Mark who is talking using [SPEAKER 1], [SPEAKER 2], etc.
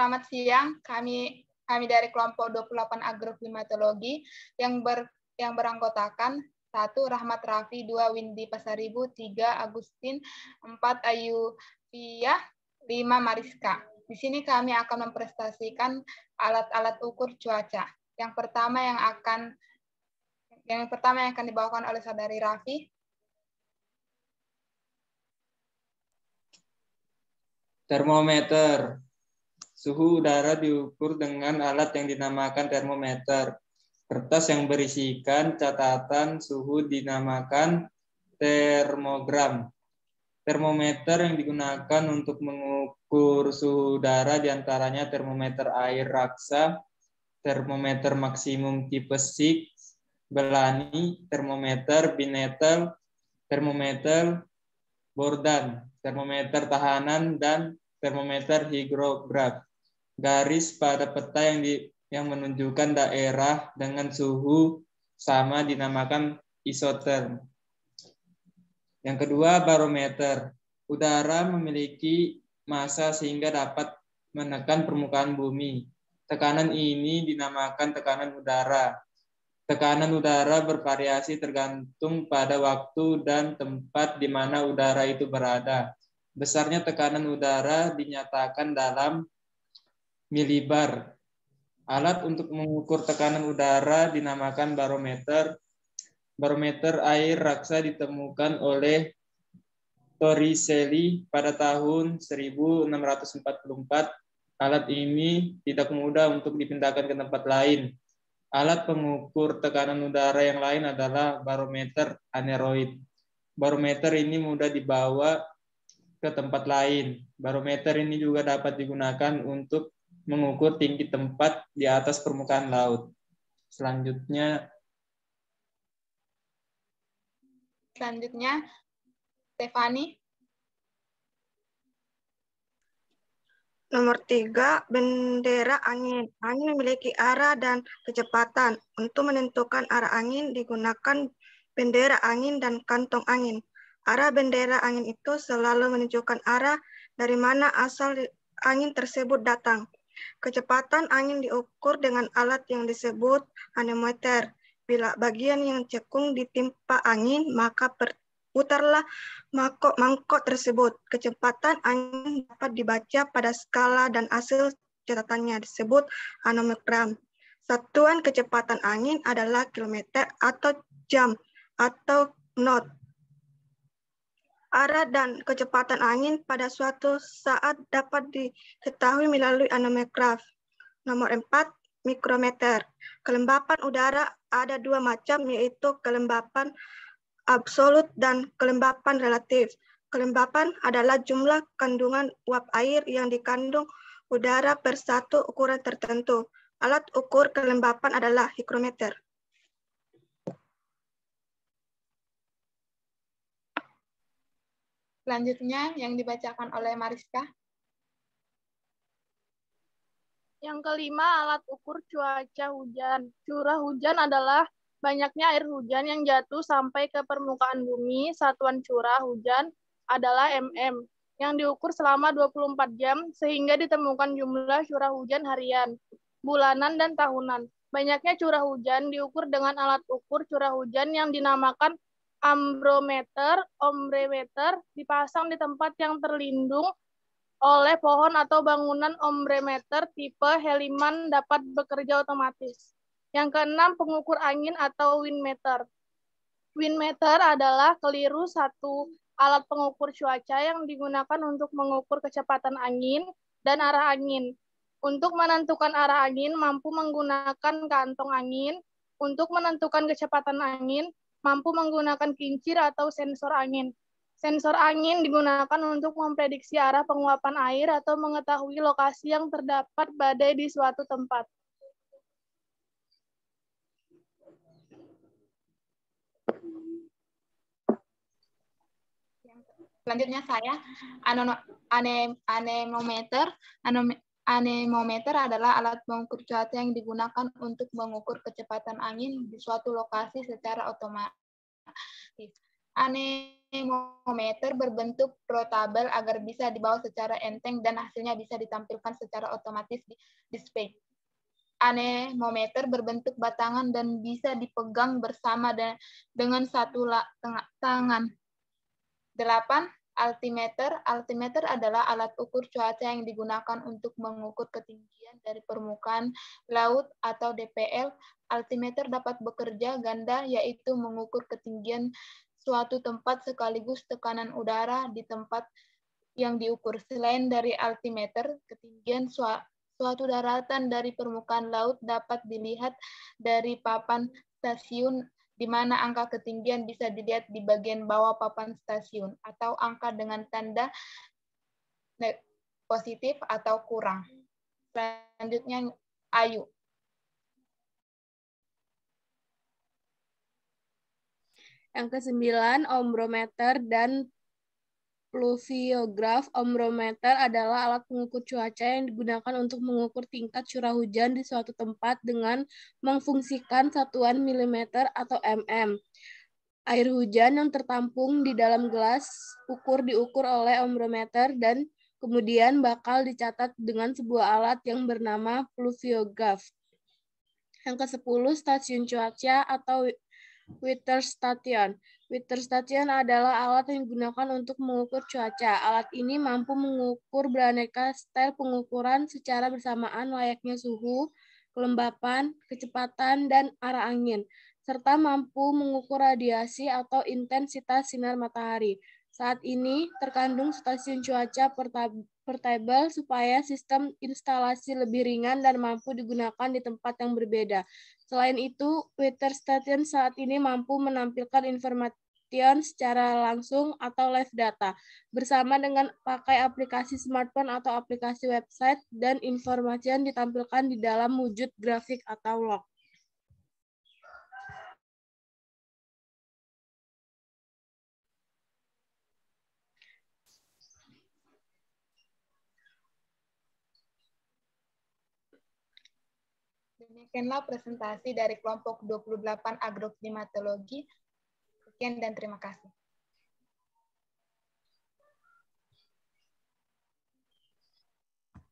[SPEAKER 1] Selamat siang, kami dari kelompok 28 agroklimatologi yang beranggotakan 1. Rahmat Raffi, 2. Windy Pasaribu, 3. Agustin, 4. Ayu Fia, 5. Mariska. Di sini kami akan mempresentasikan alat-alat ukur cuaca. Yang pertama yang akan dibawakan oleh Saudari Raffi.
[SPEAKER 2] Termometer. Suhu udara diukur dengan alat yang dinamakan termometer. Kertas yang berisikan catatan suhu dinamakan termogram. Termometer yang digunakan untuk mengukur suhu udara diantaranya termometer air raksa, termometer maksimum tipe SIG, Belani, termometer Binetel, termometer Bordan, termometer tahanan, dan termometer higrograf. Garis pada peta yang menunjukkan daerah dengan suhu sama dinamakan isoterm. Yang kedua, barometer. Udara memiliki massa sehingga dapat menekan permukaan bumi. Tekanan ini dinamakan tekanan udara. Tekanan udara bervariasi tergantung pada waktu dan tempat di mana udara itu berada. Besarnya tekanan udara dinyatakan dalam milibar. Alat untuk mengukur tekanan udara dinamakan barometer. Barometer air raksa ditemukan oleh Torricelli pada tahun 1644. Alat ini tidak mudah untuk dipindahkan ke tempat lain. Alat pengukur tekanan udara yang lain adalah barometer aneroid. Barometer ini mudah dibawa ke tempat lain. Barometer ini juga dapat digunakan untuk mengukur tinggi tempat di atas permukaan laut. Selanjutnya,
[SPEAKER 1] Stefani.
[SPEAKER 3] Nomor 3, bendera angin. Angin memiliki arah dan kecepatan. Untuk menentukan arah angin digunakan bendera angin dan kantong angin. Arah bendera angin itu selalu menunjukkan arah dari mana asal angin tersebut datang. Kecepatan angin diukur dengan alat yang disebut anemometer. Bila bagian yang cekung ditimpa angin, maka putarlah mangkok tersebut. Kecepatan angin dapat dibaca pada skala dan hasil catatannya disebut anemogram. Satuan kecepatan angin adalah kilometer atau jam atau knot. Arah dan kecepatan angin pada suatu saat dapat diketahui melalui anemogram. Nomor 4, mikrometer. Kelembapan udara ada dua macam, yaitu kelembapan absolut dan kelembapan relatif. Kelembapan adalah jumlah kandungan uap air yang dikandung udara per satu ukuran tertentu. Alat ukur kelembapan adalah higrometer.
[SPEAKER 1] Selanjutnya yang dibacakan oleh Mariska.
[SPEAKER 4] Yang kelima, alat ukur cuaca hujan. Curah hujan adalah banyaknya air hujan yang jatuh sampai ke permukaan bumi. Satuan curah hujan adalah mm, yang diukur selama 24 jam sehingga ditemukan jumlah curah hujan harian, bulanan, dan tahunan. Banyaknya curah hujan diukur dengan alat ukur curah hujan yang dinamakan ambrometer. Ombrometer dipasang di tempat yang terlindung oleh pohon atau bangunan. Ombrometer tipe Heliman dapat bekerja otomatis. Yang keenam, pengukur angin atau windmeter. Windmeter adalah keliru satu alat pengukur cuaca yang digunakan untuk mengukur kecepatan angin dan arah angin. Untuk menentukan arah angin, mampu menggunakan kantong angin. Untuk menentukan kecepatan angin, mampu menggunakan kincir atau sensor angin. Sensor angin digunakan untuk memprediksi arah penguapan air atau mengetahui lokasi yang terdapat badai di suatu tempat.
[SPEAKER 1] Selanjutnya saya, anemometer. Anemometer adalah alat pengukur cuaca yang digunakan untuk mengukur kecepatan angin di suatu lokasi secara otomatis. anemometer berbentuk portable agar bisa dibawa secara enteng dan hasilnya bisa ditampilkan secara otomatis di display. Anemometer berbentuk batangan dan bisa dipegang bersama dengan satu tangan. 8. Altimeter. Altimeter adalah alat ukur cuaca yang digunakan untuk mengukur ketinggian dari permukaan laut atau DPL. Altimeter dapat bekerja ganda, yaitu mengukur ketinggian suatu tempat sekaligus tekanan udara di tempat yang diukur. Selain dari altimeter, ketinggian suatu daratan dari permukaan laut dapat dilihat dari papan stasiun, di mana angka ketinggian bisa dilihat di bagian bawah papan stasiun, atau angka dengan tanda positif atau kurang. Selanjutnya, Ayu.
[SPEAKER 5] Yang ke-9, ombrometer dan pluviograf. Ombrometer adalah alat pengukur cuaca yang digunakan untuk mengukur tingkat curah hujan di suatu tempat dengan memfungsikan satuan milimeter atau mm. Air hujan yang tertampung di dalam gelas ukur diukur oleh ombrometer dan kemudian bakal dicatat dengan sebuah alat yang bernama pluviograf. Yang ke-10, stasiun cuaca atau weather station. Weather station adalah alat yang digunakan untuk mengukur cuaca. Alat ini mampu mengukur beraneka style pengukuran secara bersamaan layaknya suhu, kelembapan, kecepatan, dan arah angin, serta mampu mengukur radiasi atau intensitas sinar matahari. Saat ini terkandung stasiun cuaca portable supaya sistem instalasi lebih ringan dan mampu digunakan di tempat yang berbeda. Selain itu, weather station saat ini mampu menampilkan informasi secara langsung atau live data, bersama dengan pakai aplikasi smartphone atau aplikasi website, dan informasi yang ditampilkan di dalam wujud grafik atau log.
[SPEAKER 1] Demikianlah presentasi dari kelompok 28 agroklimatologi. Sekian dan terima kasih.